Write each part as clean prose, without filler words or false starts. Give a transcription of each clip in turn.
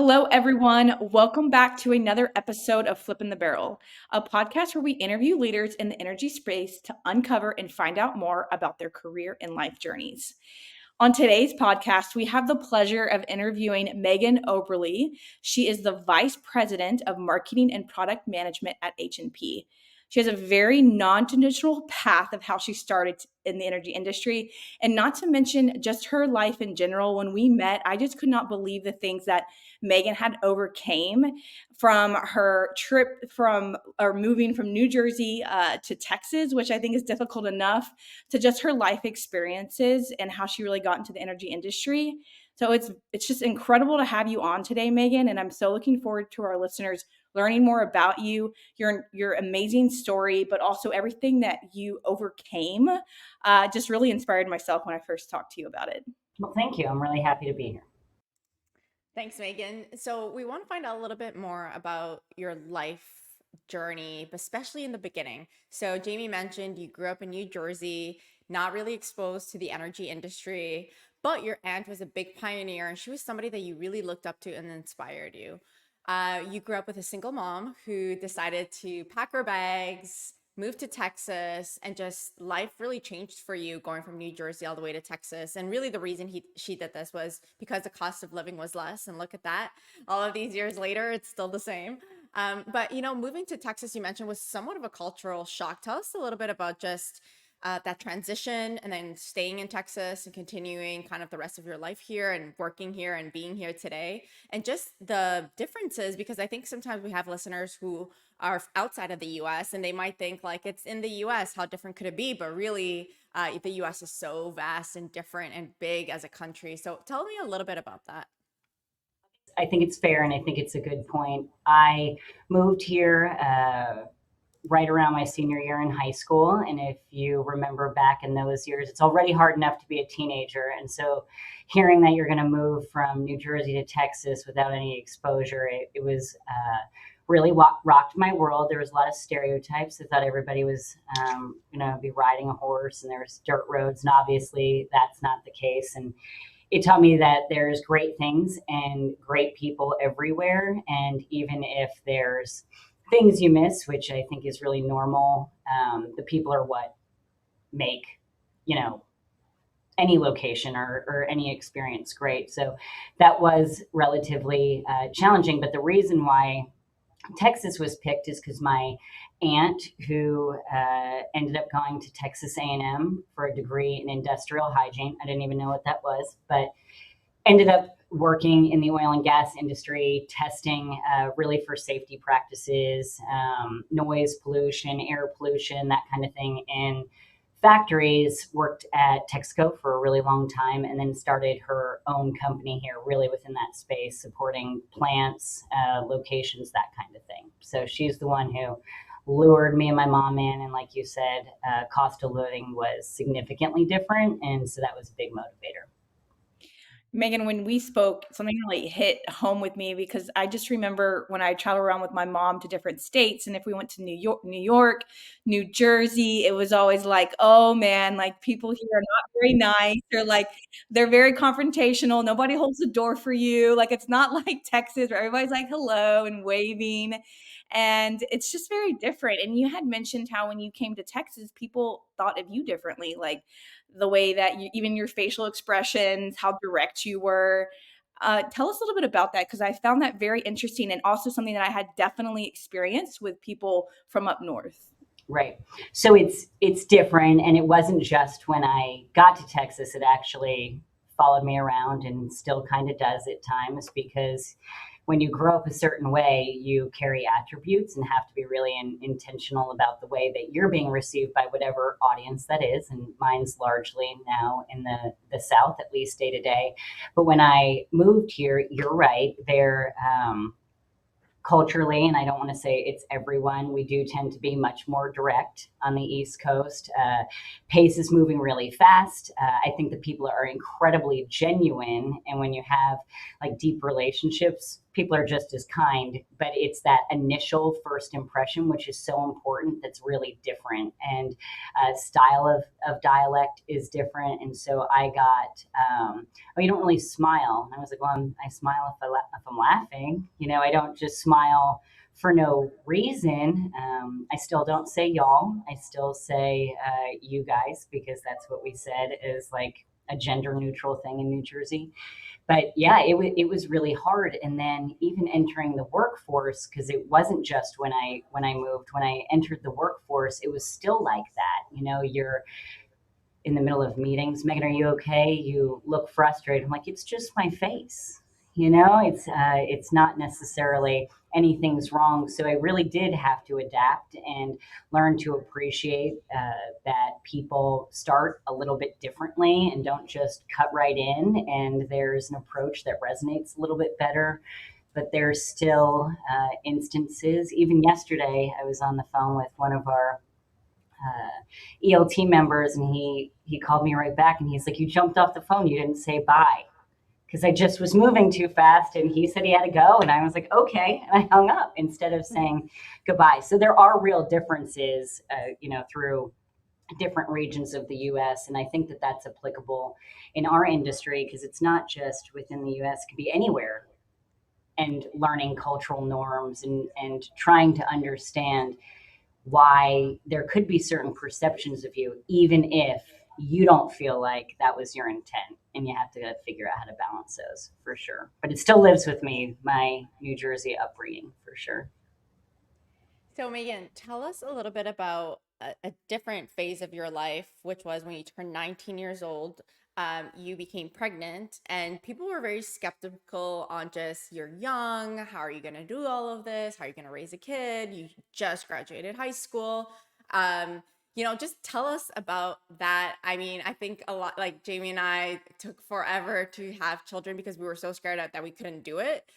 Hello, everyone. Welcome back to another episode of Flipping the Barrel, a podcast where we interview leaders in the energy space to uncover and find out more about their career and life journeys. On today's podcast, we have the pleasure of interviewing Megan Oberly. She is the Vice President of Marketing and Product Management at H&P. She has a very non-traditional path of how she started in the energy industry, and not to mention just her life in general. When we met, I just could not believe the things that Megan had overcame from her trip from or moving from New Jersey to Texas, which I think is difficult enough, to just her life experiences and how she really got into the energy industry. So it's just incredible to have you on today, Megan, and I'm so looking forward to our listeners learning more about you, your amazing story, but also everything that you overcame. Just really inspired myself when I first talked to you about it. Well, thank you. I'm really happy to be here. Thanks, Megan. So, we want to find out a little bit more about your life journey, especially in the beginning. So, Jamie mentioned you grew up in New Jersey, not really exposed to the energy industry, but your aunt was a big pioneer and she was somebody that you really looked up to and inspired you. You grew up with a single mom who decided to pack her bags, move to Texas, and just life really changed for you going from New Jersey all the way to Texas. And really, the reason she did this was because the cost of living was less. And look at that, all of these years later, it's still the same. But moving to Texas, you mentioned, was somewhat of a cultural shock. Tell us a little bit about just that transition and then staying in Texas and continuing kind of the rest of your life here and working here and being here today, and just the differences, because I think sometimes we have listeners who are outside of the US and they might think like, it's in the US, how different could it be? But really, the US is so vast and different and big as a country. So tell me a little bit about that. I think it's fair and I think it's a good point. I moved here right around my senior year in high school. And if you remember back in those years, it's already hard enough to be a teenager. And so hearing that you're going to move from New Jersey to Texas without any exposure, it was really rocked my world. There was a lot of stereotypes. I thought everybody was going to be riding a horse and there's dirt roads. And obviously that's not the case. And it taught me that there's great things and great people everywhere. And even if there's things you miss, which I think is really normal, the people are what make, any location or any experience great. So that was relatively challenging. But the reason why Texas was picked is because my aunt, who ended up going to Texas A&M for a degree in industrial hygiene, I didn't even know what that was, but ended up working in the oil and gas industry, testing really for safety practices, noise pollution, air pollution, that kind of thing in factories, worked at Texaco for a really long time, and then started her own company here, really within that space, supporting plants, locations, that kind of thing. So she's the one who lured me and my mom in. And like you said, cost of living was significantly different. And so that was a big motivator. Megan, when we spoke, something really hit home with me because I just remember when I traveled around with my mom to different states, and if we went to New York, New Jersey, it was always like, oh man, like people here are not very nice. They're like, they're very confrontational. Nobody holds the door for you. Like it's not like Texas where everybody's like hello and waving. And it's just very different. And you had mentioned how when you came to Texas, people thought of you differently. Like the way that even your facial expressions, how direct you were. Tell us a little bit about that because I found that very interesting and also something that I had definitely experienced with people from up north. Right. So it's different, and it wasn't just when I got to Texas. It actually followed me around and still kind of does at times, because when you grow up a certain way, you carry attributes and have to be really intentional about the way that you're being received by whatever audience that is. And mine's largely now in the South, at least day to day. But when I moved here, you're right, there culturally, and I don't want to say it's everyone, we do tend to be much more direct on the East Coast. Pace is moving really fast. I think the people are incredibly genuine. And when you have like deep relationships, people are just as kind, but it's that initial first impression, which is so important, that's really different. And style of dialect is different. And so I got, oh, you don't really smile. And I was like, well, I smile if I'm laughing. I don't just smile for no reason. I still don't say y'all. I still say you guys, because that's what we said is like a gender neutral thing in New Jersey. But yeah, it was really hard. And then even entering the workforce, because it wasn't just when I moved. When I entered the workforce, it was still like that. You're in the middle of meetings. Megan, are you okay? You look frustrated. I'm like, it's just my face. It's not necessarily anything's wrong. So I really did have to adapt and learn to appreciate that people start a little bit differently and don't just cut right in. And there's an approach that resonates a little bit better. But there's still instances. Even yesterday, I was on the phone with one of our ELT members, and he called me right back, and he's like, "You jumped off the phone. You didn't say bye." Because I just was moving too fast, and he said he had to go, and I was like, okay, and I hung up instead of saying goodbye. So there are real differences, through different regions of the U.S., and I think that that's applicable in our industry, because it's not just within the U.S., it could be anywhere, and learning cultural norms and trying to understand why there could be certain perceptions of you, even if you don't feel like that was your intent. And you have to figure out how to balance those, for sure. But it still lives with me, my New Jersey upbringing, for sure. So, Megan, tell us a little bit about a different phase of your life, which was when you turned 19 years old. You became pregnant, and people were very skeptical on just, you're young. How are you going to do all of this? How are you going to raise a kid? You just graduated high school. Just tell us about that. I mean, I think a lot, like Jamie and I took forever to have children because we were so scared that we couldn't do it.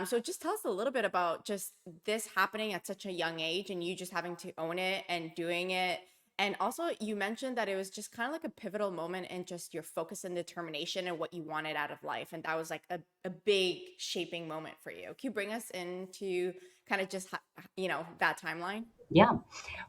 So just tell us a little bit about just this happening at such a young age and you just having to own it and doing it. And also, you mentioned that it was just kind of like a pivotal moment in just your focus and determination and what you wanted out of life. And that was like a big shaping moment for you. Can you bring us into kind of just, that timeline? Yeah.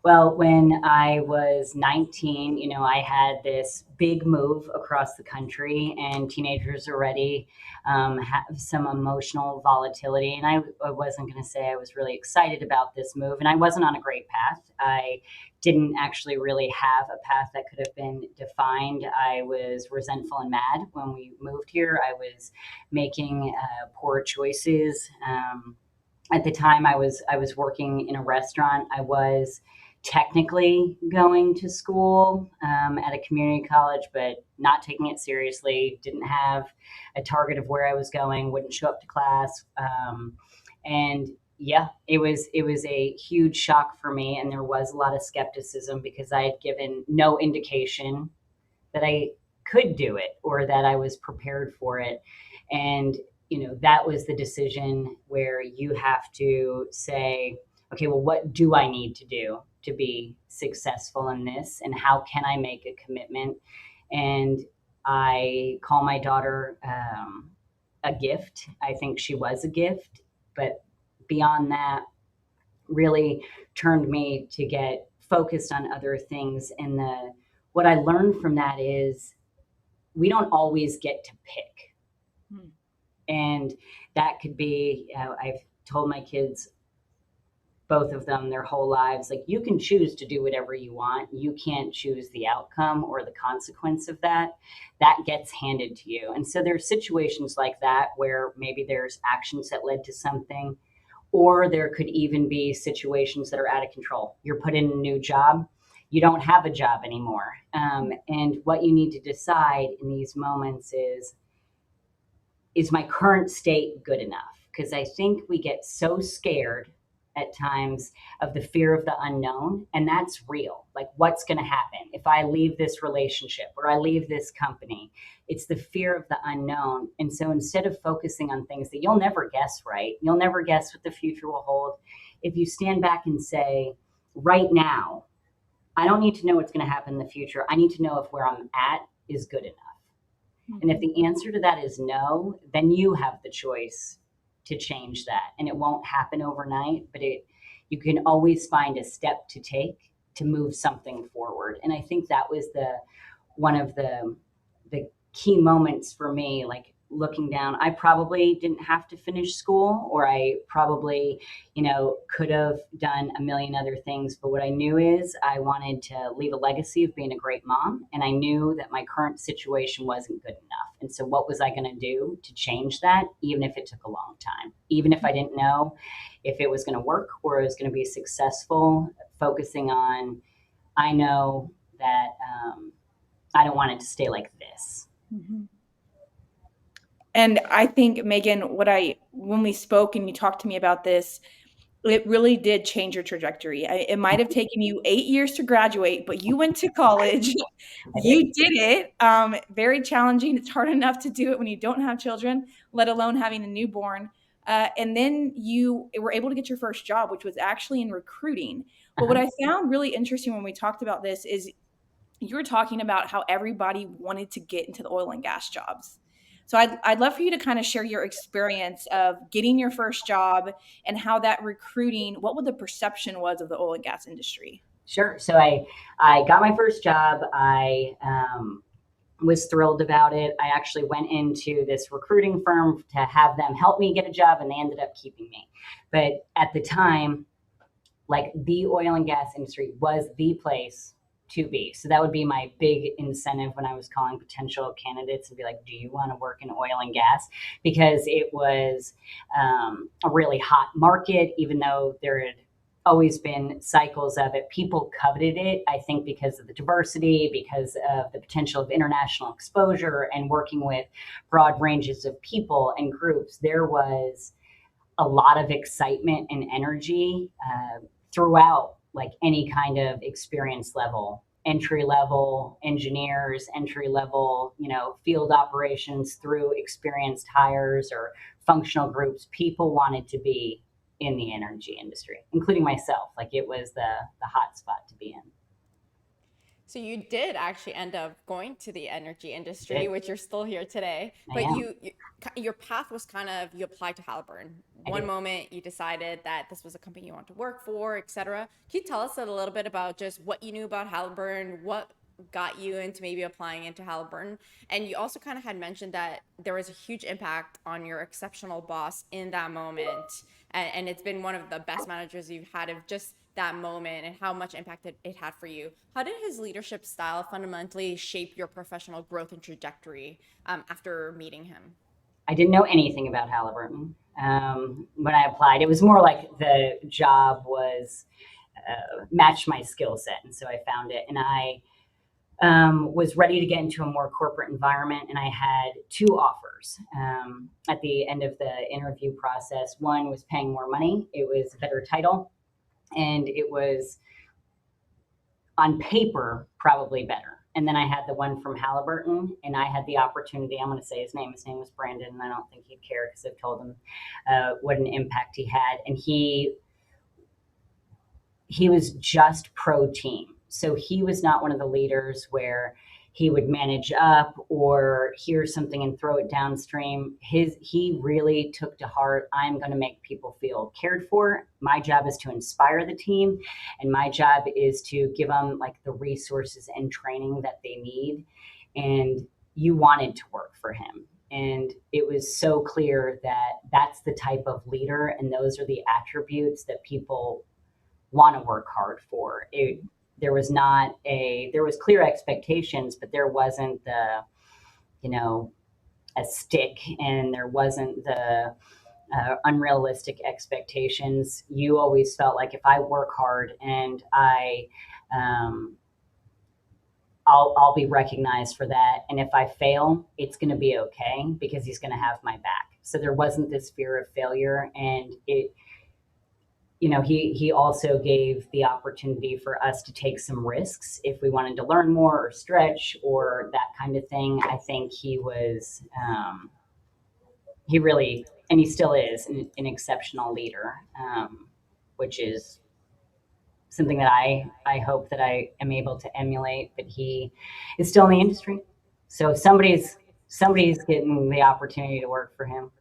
Well, when I was 19, I had this big move across the country, and teenagers already have some emotional volatility. And I wasn't going to say I was really excited about this move, and I wasn't on a great path. I didn't actually really have a path that could have been defined. I was resentful and mad when we moved here. I was making poor choices. At the time, I was working in a restaurant. I was technically going to school at a community college, but not taking it seriously. Didn't have a target of where I was going. Wouldn't show up to class, and yeah, it was a huge shock for me, and there was a lot of skepticism because I had given no indication that I could do it or that I was prepared for it. And that was the decision where you have to say, okay, well, what do I need to do to be successful in this? And how can I make a commitment? And I call my daughter a gift. I think she was a gift. But beyond that, really turned me to get focused on other things. And what I learned from that is we don't always get to pick. Hmm. And that could be, I've told my kids, both of them, their whole lives, like, you can choose to do whatever you want. You can't choose the outcome or the consequence of that. That gets handed to you. And so there's situations like that where maybe there's actions that led to something, or there could even be situations that are out of control. You're put in a new job. You don't have a job anymore. And what you need to decide in these moments is my current state good enough? Because I think we get so scared at times of the fear of the unknown, and that's real. Like, what's going to happen if I leave this relationship or I leave this company? It's the fear of the unknown. And so instead of focusing on things that you'll never guess, right? You'll never guess what the future will hold. If you stand back and say, right now, I don't need to know what's going to happen in the future. I need to know if where I'm at is good enough. And if the answer to that is no, then you have the choice to change that. And it won't happen overnight, but you can always find a step to take to move something forward. And I think that was one of the key moments for me, like looking down. I probably didn't have to finish school, or I probably, could have done a million other things. But what I knew is I wanted to leave a legacy of being a great mom. And I knew that my current situation wasn't good enough. And so what was I going to do to change that, even if it took a long time, even if I didn't know if it was going to work or it was going to be successful, focusing on, I know that I don't want it to stay like this. Mm-hmm. And I think, Megan, when we spoke and you talked to me about this, it really did change your trajectory. It might have taken you 8 years to graduate, but you went to college. You did it. Very challenging. It's hard enough to do it when you don't have children, let alone having a newborn. And then you were able to get your first job, which was actually in recruiting. But what I found really interesting when we talked about this is you were talking about how everybody wanted to get into the oil and gas jobs. So I'd love for you to kind of share your experience of getting your first job and how that recruiting, what the perception was of the oil and gas industry. Sure. So I got my first job. I was thrilled about it. I actually went into this recruiting firm to have them help me get a job, and they ended up keeping me. But at the time, like, the oil and gas industry was the place to be. So that would be my big incentive when I was calling potential candidates and be like, do you want to work in oil and gas? Because it was a really hot market, even though there had always been cycles of it. People coveted it, I think, because of the diversity, because of the potential of international exposure and working with broad ranges of people and groups. There was a lot of excitement and energy throughout, like, any kind of experience level, entry level engineers, entry level, field operations, through experienced hires or functional groups. People wanted to be in the energy industry, including myself. Like, it was the hot spot to be in. So you did actually end up going to the energy industry, which you're still here today. But your path was kind of, you applied to Halliburton. One moment you decided that this was a company you want to work for, et cetera. Can you tell us a little bit about just what you knew about Halliburton, what got you into maybe applying into Halliburton? And you also kind of had mentioned that there was a huge impact on your exceptional boss in that moment. And it's been one of the best managers you've had of just that moment and how much impact it had for you. How did his leadership style fundamentally shape your professional growth and trajectory after meeting him? I didn't know anything about Halliburton when I applied. It was more like the job was matched my skill set. And so I found it. And I was ready to get into a more corporate environment. And I had 2 offers at the end of the interview process. One was paying more money. It was a better title. And it was, on paper, probably better. And then I had the one from Halliburton, and I had the opportunity. I'm going to say his name. His name was Brandon, and I don't think he'd care because I've told him what an impact he had. And he was just pro team. So he was not one of the leaders where he would manage up or hear something and throw it downstream. He really took to heart, I'm going to make people feel cared for. My job is to inspire the team, and my job is to give them, like, the resources and training that they need. And you wanted to work for him. And it was so clear that that's the type of leader, and those are the attributes that people want to work hard for. There was clear expectations, but there wasn't a stick, and there wasn't the unrealistic expectations. You always felt like, if I work hard and I'll be recognized for that. And if I fail, it's going to be okay because he's going to have my back. So there wasn't this fear of failure. And he also gave the opportunity for us to take some risks if we wanted to learn more or stretch or that kind of thing. I think he was, he really, and he still is, an exceptional leader, which is something that I hope that I am able to emulate. But he is still in the industry. So somebody's getting the opportunity to work for him.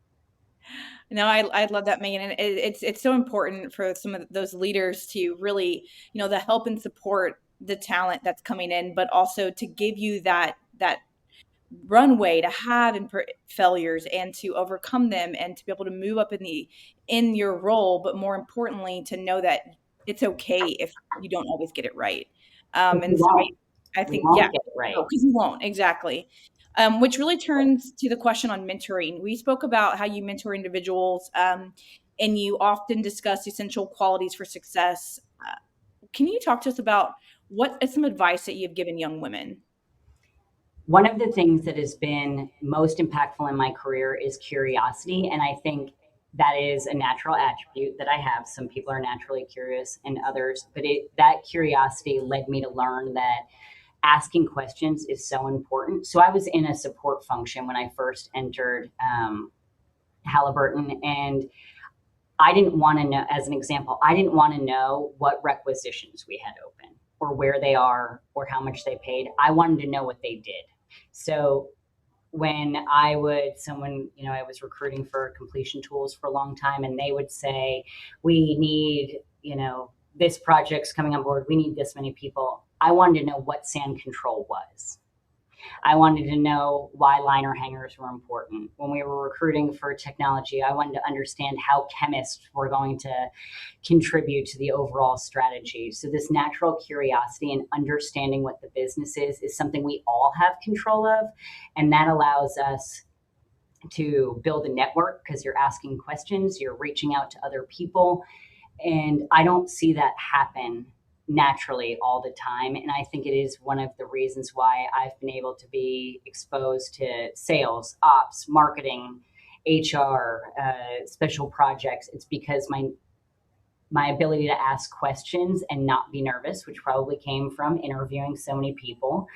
No, I love that, Megan, and it's so important for some of those leaders to really, the help and support the talent that's coming in, but also to give you that runway to have failures and to overcome them and to be able to move up in your role, but more importantly, to know that it's okay if you don't always get it right. But we And so won't. I We think, yeah, won't get it right. because you won't exactly. Which really turns to the question on mentoring. We spoke about how you mentor individuals, and you often discuss essential qualities for success. Can you talk to us about what is some advice that you've given young women? One of the things that has been most impactful in my career is curiosity. And I think that is a natural attribute that I have. Some people are naturally curious and others, but that curiosity led me to learn that asking questions is so important. So I was in a support function when I first entered Halliburton, and I didn't want to know, as an example, I didn't want to know what requisitions we had open or where they are or how much they paid. I wanted to know what they did. So when I was recruiting for completion tools for a long time, and they would say, we need, this project's coming on board, we need this many people. I wanted to know what sand control was. I wanted to know why liner hangers were important. When we were recruiting for technology, I wanted to understand how chemists were going to contribute to the overall strategy. So this natural curiosity and understanding what the business is something we all have control of. And that allows us to build a network because you're asking questions, you're reaching out to other people. And I don't see that happen naturally all the time. And I think it is one of the reasons why I've been able to be exposed to sales, ops, marketing, HR, special projects. It's because my ability to ask questions and not be nervous, which probably came from interviewing so many people,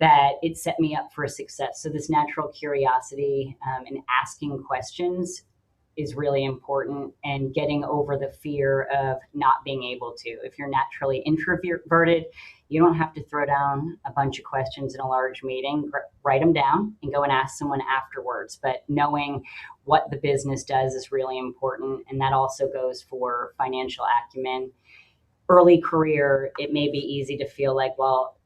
that it set me up for success. So this natural curiosity and asking questions is really important, and getting over the fear of not being able to. If you're naturally introverted, you don't have to throw down a bunch of questions in a large meeting. Write them down and go and ask someone afterwards. But knowing what the business does is really important, and that also goes for financial acumen. Early career, it may be easy to feel like, well,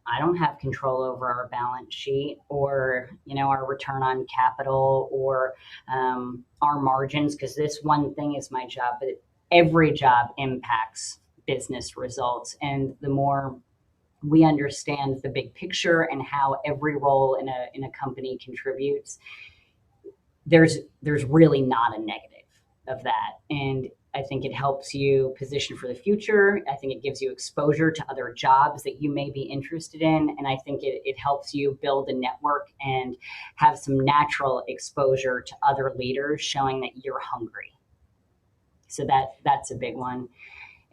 I don't have control over our balance sheet or, our return on capital or our margins, because this one thing is my job, but every job impacts business results. And the more we understand the big picture and how every role in a company contributes, there's really not a negative of that. And I think it helps you position for the future. I think it gives you exposure to other jobs that you may be interested in. And I think it helps you build a network and have some natural exposure to other leaders, showing that you're hungry. So that's a big one.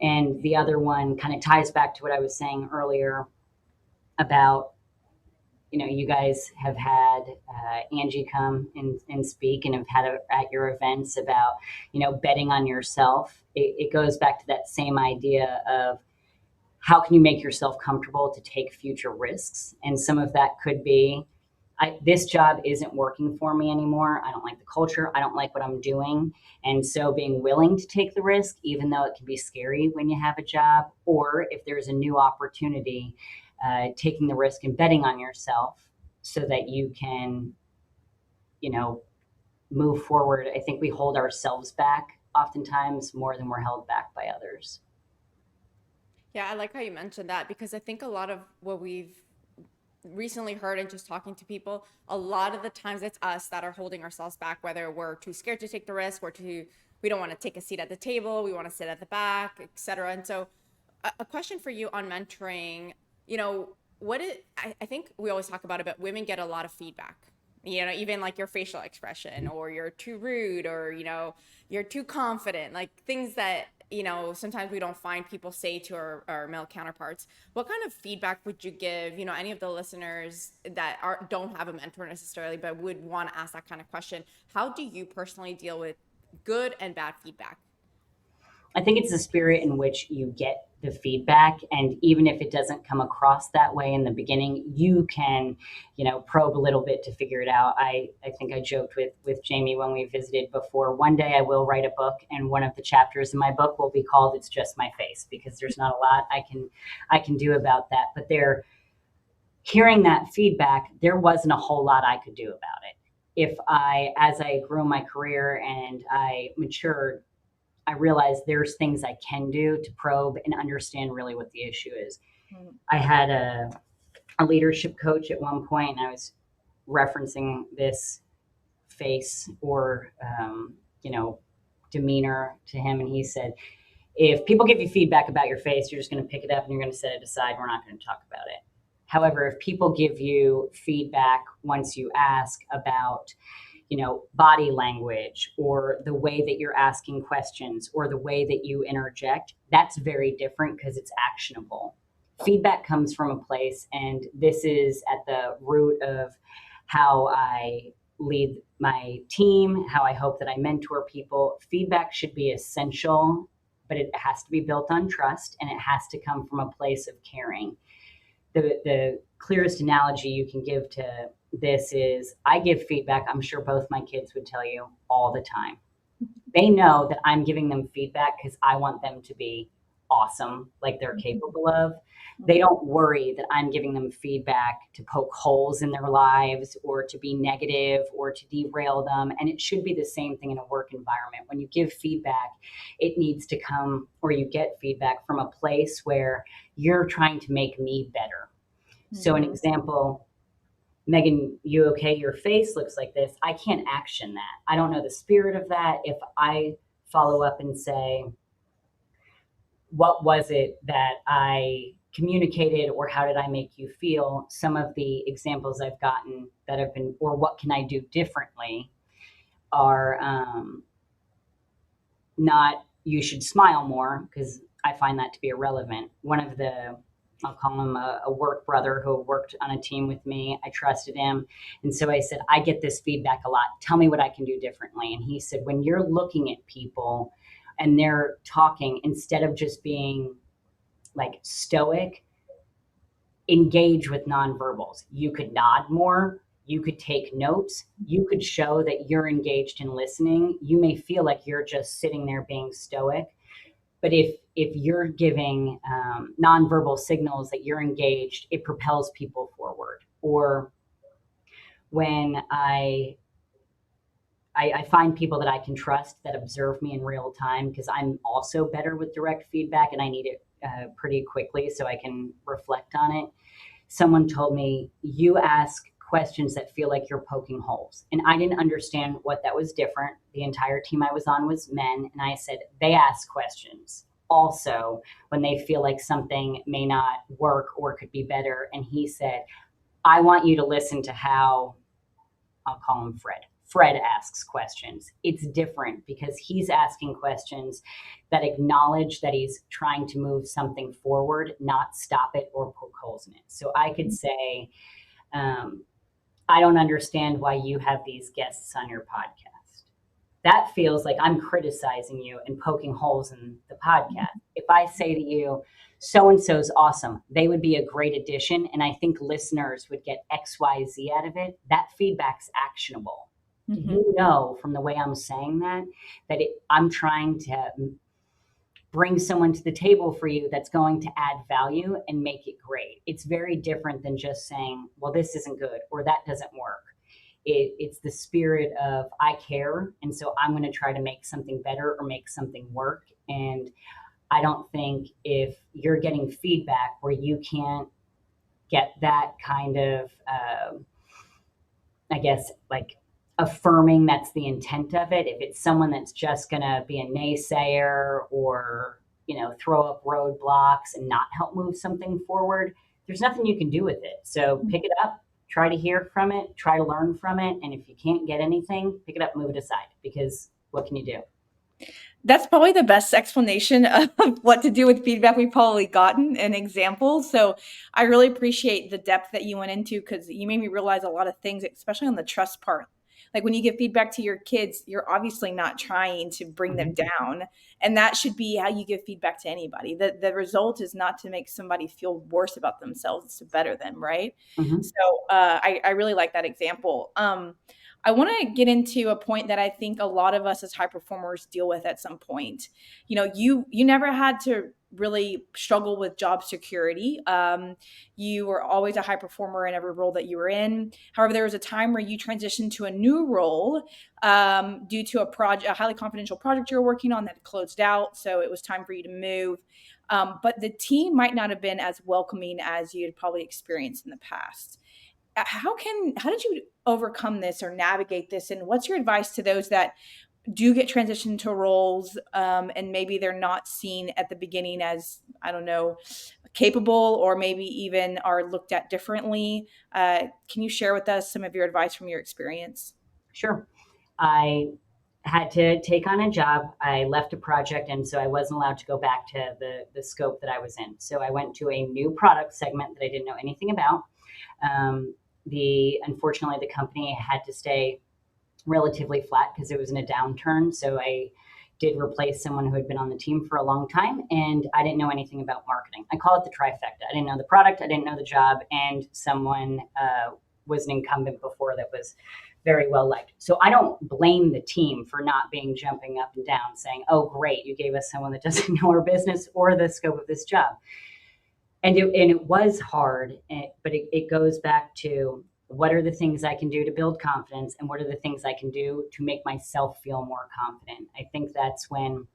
And the other one kind of ties back to what I was saying earlier about, you guys have had Angie come and speak, and have had at your events about, betting on yourself. It goes back to that same idea of how can you make yourself comfortable to take future risks? And some of that could be, this job isn't working for me anymore. I don't like the culture. I don't like what I'm doing. And so being willing to take the risk, even though it can be scary when you have a job, or if there's a new opportunity, taking the risk and betting on yourself so that you can, move forward. I think we hold ourselves back oftentimes more than we're held back by others. Yeah, I like how you mentioned that, because I think a lot of what we've recently heard and just talking to people, a lot of the times it's us that are holding ourselves back, whether we're too scared to take the risk, we don't want to take a seat at the table, we want to sit at the back, etc. And so a question for you on mentoring, I think we always talk about it, but women get a lot of feedback, even like your facial expression, or you're too rude, or, you're too confident, like things that, sometimes we don't find people say to our male counterparts. What kind of feedback would you give, any of the listeners that don't have a mentor necessarily, but would want to ask that kind of question? How do you personally deal with good and bad feedback? I think it's the spirit in which you get the feedback. And even if it doesn't come across that way in the beginning, you can, probe a little bit to figure it out. I think I joked with Jamie when we visited before, one day I will write a book, and one of the chapters in my book will be called "It's Just My Face," because there's not a lot I can do about that. But hearing that feedback, there wasn't a whole lot I could do about it. As I grew my career and I matured, I realized there's things I can do to probe and understand really what the issue is. I had a leadership coach at one point, and I was referencing this face or, demeanor to him. And he said, if people give you feedback about your face, you're just going to pick it up and you're going to set it aside. We're not going to talk about it. However, if people give you feedback once you ask about, body language or the way that you're asking questions or the way that you interject, that's very different because it's actionable. Feedback comes from a place, and this is at the root of how I lead my team, how I hope that I mentor people. Feedback should be essential, but it has to be built on trust, and it has to come from a place of caring. The clearest analogy you can give to this is I give feedback. I'm sure both my kids would tell you all the time. They know that I'm giving them feedback because I want them to be awesome, like they're capable of. They don't worry that I'm giving them feedback to poke holes in their lives or to be negative or to derail them. And it should be the same thing in a work environment. When you give feedback, it needs to come, or you get feedback from a place where you're trying to make me better. So an example, Megan, you okay? Your face looks like this. I can't action that. I don't know the spirit of that. If I follow up and say, what was it that I communicated, or how did I make you feel? Some of the examples I've gotten that have been, or what can I do differently, are not, you should smile more, because I find that to be irrelevant. One of the, I'll call him a work brother who worked on a team with me. I trusted him. And so I said, I get this feedback a lot. Tell me what I can do differently. And he said, when you're looking at people and they're talking, instead of just being like stoic, engage with nonverbals. You could nod more. You could take notes. You could show that you're engaged in listening. You may feel like you're just sitting there being stoic, but if you're giving nonverbal signals that you're engaged, it propels people forward. Or when I find people that I can trust that observe me in real time, because I'm also better with direct feedback and I need it pretty quickly so I can reflect on it. Someone told me, you ask questions that feel like you're poking holes. And I didn't understand what that was different. The entire team I was on was men. And I said, they ask questions also when they feel like something may not work or could be better. And he said, I want you to listen to how, I'll call him Fred asks questions. It's different because he's asking questions that acknowledge that he's trying to move something forward, not stop it or poke holes in it. So I could say, I don't understand why you have these guests on your podcast. That feels like I'm criticizing you and poking holes in the podcast. If I say to you, so-and-so's awesome, they would be a great addition, and I think listeners would get XYZ out of it, that feedback's actionable. Mm-hmm. You know from the way I'm saying that I'm trying to bring someone to the table for you that's going to add value and make it great. It's very different than just saying, well, this isn't good or that doesn't work. It's the spirit of I care, and so I'm going to try to make something better or make something work. And I don't think if you're getting feedback where you can't get that kind of, I guess, like affirming that's the intent of it, if it's someone that's just going to be a naysayer or, throw up roadblocks and not help move something forward, there's nothing you can do with it. So pick it up, try to hear from it, try to learn from it. And if you can't get anything, pick it up, move it aside, because what can you do? That's probably the best explanation of what to do with feedback we've probably gotten, an example. So I really appreciate the depth that you went into, because you made me realize a lot of things, especially on the trust part. Like when you give feedback to your kids, you're obviously not trying to bring them Mm-hmm. down. And that should be how you give feedback to anybody. The result is not to make somebody feel worse about themselves, it's to better them, right? Mm-hmm. So I really like that example. I want to get into a point that I think a lot of us as high performers deal with at some point. You never had to really struggle with job security. You were always a high performer in every role that you were in. However, there was a time where you transitioned to a new role due to a highly confidential project you were working on that closed out. So it was time for you to move. But the team might not have been as welcoming as you had probably experienced in the past. How did you overcome this or navigate this? And what's your advice to those that do get transitioned to roles and maybe they're not seen at the beginning as, I don't know, capable, or maybe even are looked at differently? Can you share with us some of your advice from your experience? Sure. I had to take on a job. I left a project, and so I wasn't allowed to go back to the scope that I was in. So I went to a new product segment that I didn't know anything about. Unfortunately, the company had to stay relatively flat because it was in a downturn. So I did replace someone who had been on the team for a long time, and I didn't know anything about marketing. I call it the trifecta. I didn't know the product, I didn't know the job, and someone was an incumbent before that was very well liked. So I don't blame the team for not being jumping up and down saying, oh, great, you gave us someone that doesn't know our business or the scope of this job. And it was hard, but it goes back to what are the things I can do to build confidence, and what are the things I can do to make myself feel more confident. I think that's when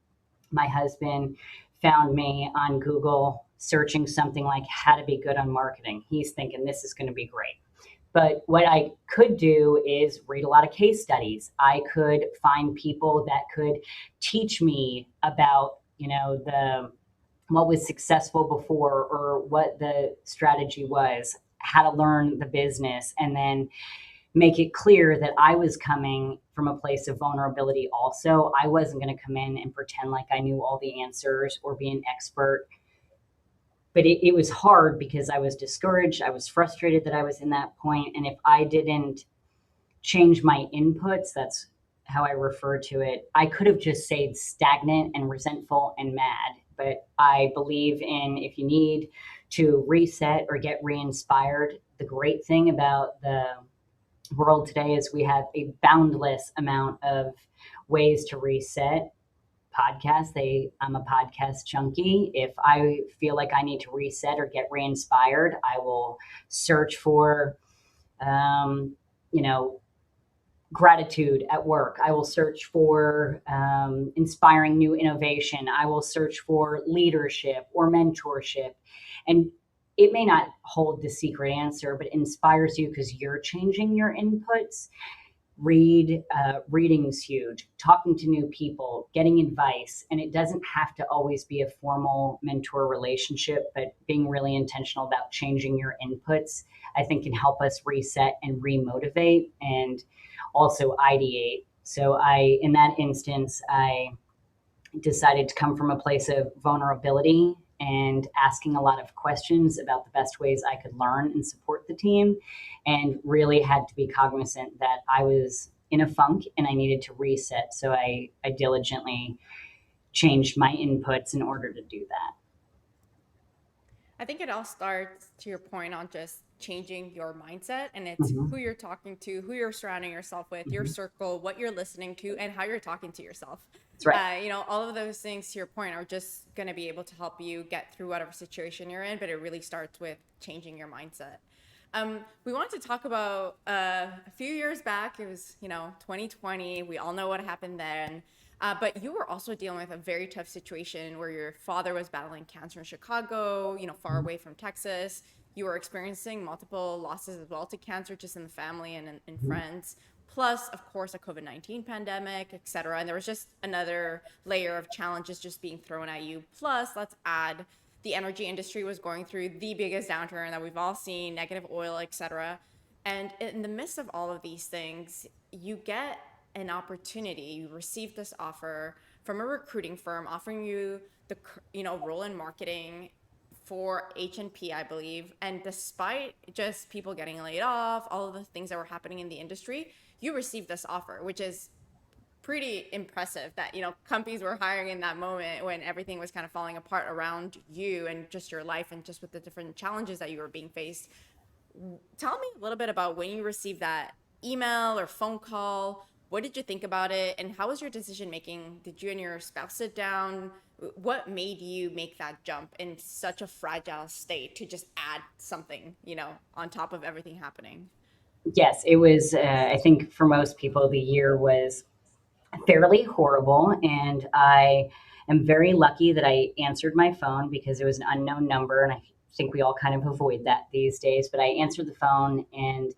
my husband found me on Google searching something like how to be good on marketing. He's thinking this is going to be great. But what I could do is read a lot of case studies. I could find people that could teach me about, what was successful before, or what the strategy was, how to learn the business, and then make it clear that I was coming from a place of vulnerability also. I wasn't going to come in and pretend like I knew all the answers or be an expert. But it was hard because I was discouraged. I was frustrated that I was in that point. And if I didn't change my inputs, that's how I refer to it, I could have just stayed stagnant and resentful and mad. But I believe in, if you need to reset or get re-inspired, the great thing about the world today is we have a boundless amount of ways to reset. I'm a podcast junkie. If I feel like I need to reset or get re-inspired, I will search for you know gratitude at work. I will search for inspiring new innovation. I will search for leadership or mentorship. And it may not hold the secret answer, but it inspires you because you're changing your inputs. Reading's huge, talking to new people, getting advice. And it doesn't have to always be a formal mentor relationship, but being really intentional about changing your inputs, I think can help us reset and remotivate and also ideate. So in that instance, I decided to come from a place of vulnerability and asking a lot of questions about the best ways I could learn and support the team, and really had to be cognizant that I was in a funk and I needed to reset. So I diligently changed my inputs in order to do that. I think it all starts, to your point, on just changing your mindset, and it's Mm-hmm. who you're talking to, who you're surrounding yourself with, your Mm-hmm. circle, what you're listening to, and how you're talking to yourself. That's right. All of those things, to your point, are just going to be able to help you get through whatever situation you're in, but it really starts with changing your mindset. We wanted to talk about a few years back. It was, 2020. We all know what happened then. But you were also dealing with a very tough situation where your father was battling cancer in Chicago, far away from Texas. You were experiencing multiple losses as well to cancer, just in the family and in Mm-hmm. friends. Plus, of course, a COVID-19 pandemic, et cetera. And there was just another layer of challenges just being thrown at you. Plus, let's add, the energy industry was going through the biggest downturn that we've all seen, negative oil, et cetera. And in the midst of all of these things, you get an opportunity. You receive this offer from a recruiting firm offering you the role in marketing for H&P, I believe. And despite just people getting laid off, all of the things that were happening in the industry, you received this offer, which is pretty impressive that, companies were hiring in that moment when everything was kind of falling apart around you and just your life and just with the different challenges that you were being faced. Tell me a little bit about when you received that email or phone call. What did you think about it? And how was your decision making? Did you and your spouse sit down? What made you make that jump in such a fragile state to just add something, on top of everything happening? Yes, it was. I think for most people, the year was fairly horrible, and I am very lucky that I answered my phone because it was an unknown number, and I think we all kind of avoid that these days. But I answered the phone, and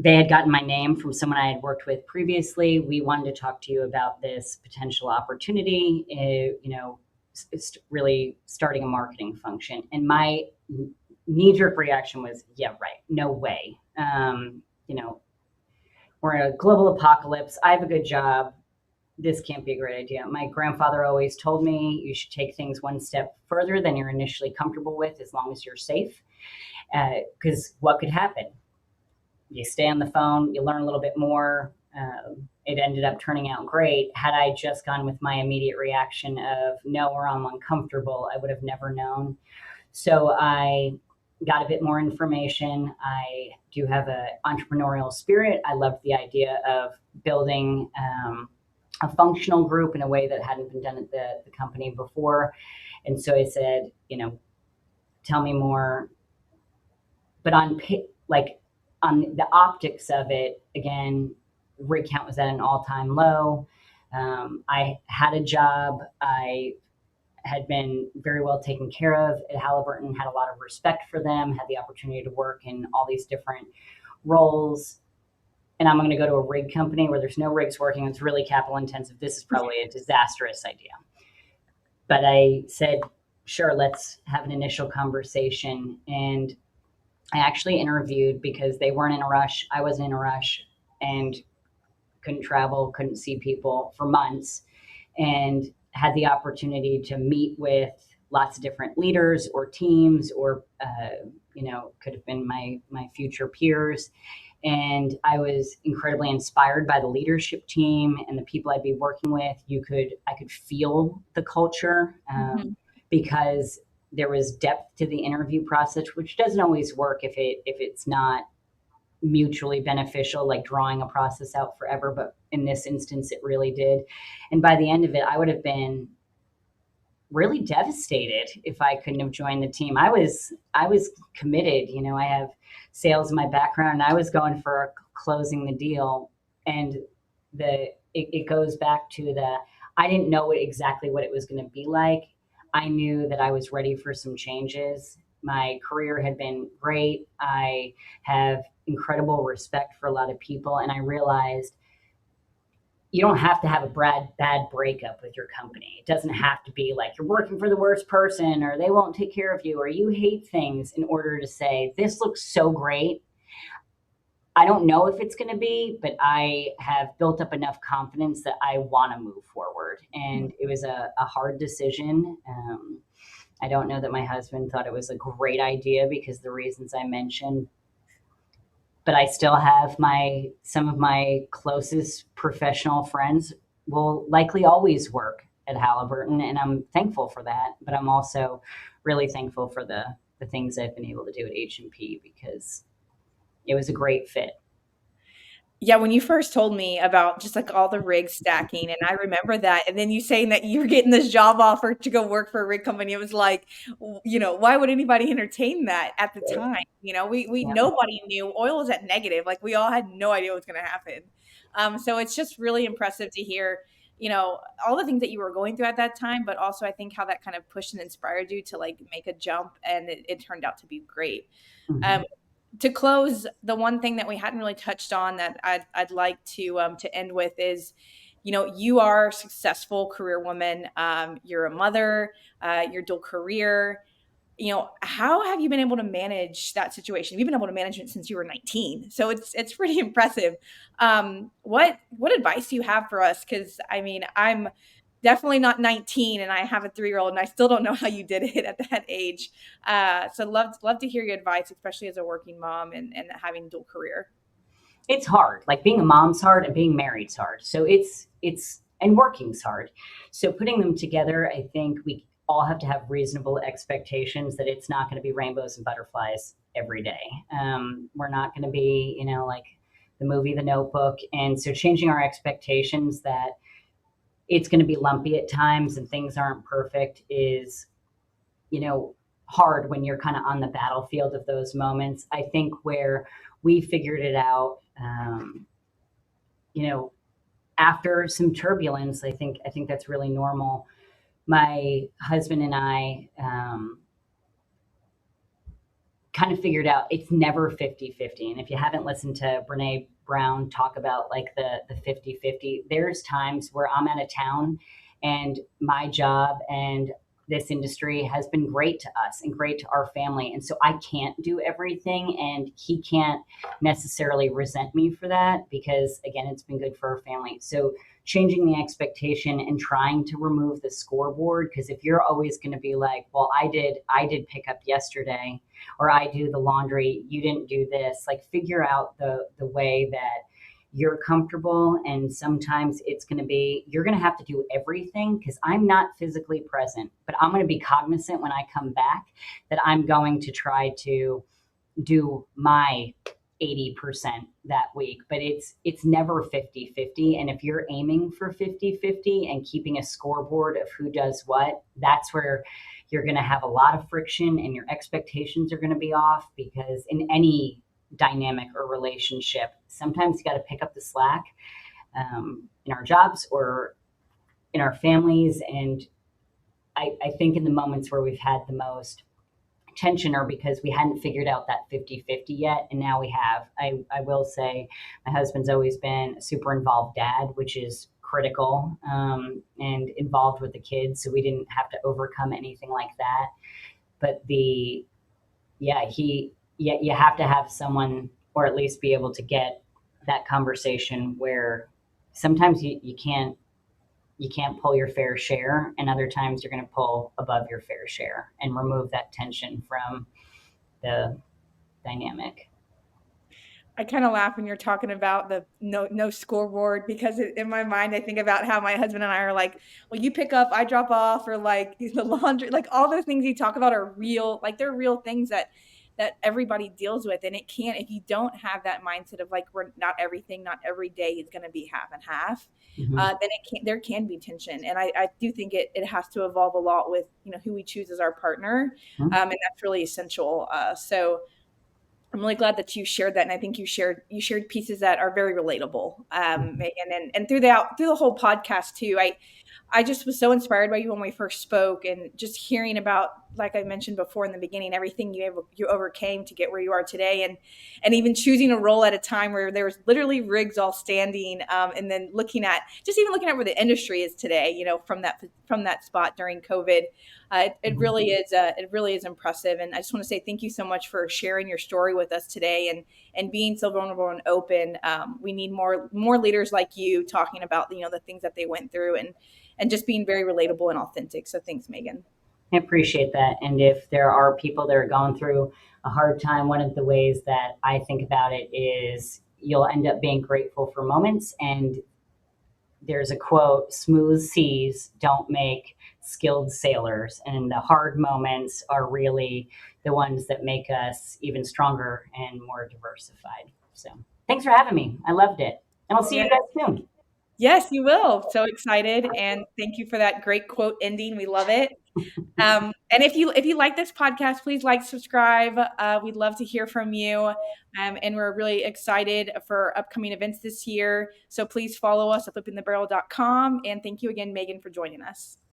they had gotten my name from someone I had worked with previously. We wanted to talk to you about this potential opportunity, it's really starting a marketing function. And my knee jerk reaction was, yeah, right, no way. You know, we're in a global apocalypse. I have a good job. This can't be a great idea. My grandfather always told me you should take things one step further than you're initially comfortable with as long as you're safe. Because what could happen? You stay on the phone, you learn a little bit more. It ended up turning out great. Had I just gone with my immediate reaction of no, or I'm uncomfortable, I would have never known. So I got a bit more information. I do have an entrepreneurial spirit. I loved the idea of building a functional group in a way that hadn't been done at the company before. And so I said, tell me more. But on the optics of it, again, rig count was at an all-time low. I had a job. I had been very well taken care of at Halliburton, had a lot of respect for them, had the opportunity to work in all these different roles. And I'm going to go to a rig company where there's no rigs working. It's really capital intensive. This is probably a disastrous idea. But I said, sure, let's have an initial conversation. And I actually interviewed because they weren't in a rush. I wasn't in a rush and couldn't travel, couldn't see people for months, and had the opportunity to meet with lots of different leaders or teams or, could have been my future peers. And I was incredibly inspired by the leadership team and the people I'd be working with. I could feel the culture because there was depth to the interview process, which doesn't always work if it's not mutually beneficial, like drawing a process out forever. But in this instance, it really did. And by the end of it, I would have been really devastated if I couldn't have joined the team. I was committed. I have sales in my background, and I was going for closing the deal. And it goes back to I didn't know exactly what it was going to be like. I knew that I was ready for some changes. My career had been great. I have incredible respect for a lot of people. And I realized you don't have to have a bad breakup with your company. It doesn't have to be like you're working for the worst person or they won't take care of you or you hate things in order to say, this looks so great. I don't know if it's going to be, but I have built up enough confidence that I want to move forward. And it was a hard decision. I don't know that my husband thought it was a great idea because the reasons I mentioned, but I still have some of my closest professional friends will likely always work at Halliburton, and I'm thankful for that. But I'm also really thankful for the things I've been able to do at H&P because it was a great fit. Yeah, when you first told me about just like all the rig stacking, and I remember that, and then you saying that you were getting this job offer to go work for a rig company, it was like, why would anybody entertain that at the time? We Yeah. nobody knew oil was at negative, like we all had no idea what was going to happen. So it's just really impressive to hear, all the things that you were going through at that time, but also I think how that kind of pushed and inspired you to like make a jump, and it turned out to be great. Mm-hmm. To close, the one thing that we hadn't really touched on that I'd like to end with is, you are a successful career woman. You're a mother. You're dual career. How have you been able to manage that situation? You've been able to manage it since you were 19, so it's pretty impressive. What advice do you have for us? Because I mean, I'm definitely not 19, and I have a 3-year-old, and I still don't know how you did it at that age. So love to hear your advice, especially as a working mom and having dual career. It's hard. Like being a mom's hard and being married's hard. So it's and working's hard. So putting them together, I think we all have to have reasonable expectations that it's not going to be rainbows and butterflies every day. We're not going to be, like the movie The Notebook. And so changing our expectations that it's going to be lumpy at times and things aren't perfect is, hard when you're kind of on the battlefield of those moments. I think where we figured it out, you know, after some turbulence, I think that's really normal. My husband and I kind of figured out it's never 50-50. And if you haven't listened to Brene Brown talk about like the 50-50, there's times where I'm out of town and my job and this industry has been great to us and great to our family. And so I can't do everything and he can't necessarily resent me for that because again, it's been good for our family. So changing the expectation and trying to remove the scoreboard, because if you're always going to be like, well, I did pick up yesterday or I do the laundry, you didn't do this, like figure out the way that you're comfortable. And sometimes it's going to be, you're going to have to do everything because I'm not physically present, but I'm going to be cognizant when I come back that I'm going to try to do my 80% that week, but it's never 50-50. And if you're aiming for 50-50 and keeping a scoreboard of who does what, that's where you're going to have a lot of friction and your expectations are going to be off, because in any dynamic or relationship, sometimes you got to pick up the slack, in our jobs or in our families. And I think in the moments where we've had the most tension or because we hadn't figured out that 50-50 yet, and now we have. I will say my husband's always been a super involved dad, which is critical, and involved with the kids, so we didn't have to overcome anything like that. But you have to have someone, or at least be able to get that conversation where sometimes you can't pull your fair share, and other times you're going to pull above your fair share and remove that tension from the dynamic. I kind of laugh when you're talking about the no scoreboard, because in my mind I think about how my husband and I are like, well, you pick up, I drop off, or like the laundry, like all the things you talk about are real, like they're real things that everybody deals with. And it can't, if you don't have that mindset of like, we're not everything, not every day is going to be half and half, Mm-hmm. then there can be tension. And I do think it has to evolve a lot with, who we choose as our partner. Mm-hmm. And that's really essential. So I'm really glad that you shared that, and I think you shared pieces that are very relatable, Megan, and through the whole podcast too. I just was so inspired by you when we first spoke, and just hearing about, like I mentioned before in the beginning, everything you overcame to get where you are today, and even choosing a role at a time where there was literally rigs all standing, and then looking at where the industry is today, from that spot during COVID. It Mm-hmm. really is impressive, and I just want to say thank you so much for sharing your story with us today, and being so vulnerable and open. We need more leaders like you talking about the things that they went through, and just being very relatable and authentic. So thanks, Megan. I appreciate that. And if there are people that are going through a hard time, one of the ways that I think about it is you'll end up being grateful for moments. And there's a quote: smooth seas don't make skilled sailors. And the hard moments are really the ones that make us even stronger and more diversified. So thanks for having me. I loved it. And I'll see Yeah. you guys soon. Yes, you will. So excited, and thank you for that great quote ending. We love it. And if you like this podcast, please like, subscribe. We'd love to hear from you. And we're really excited for upcoming events this year. So please follow us at flippingthebarrel.com. And thank you again, Megan, for joining us.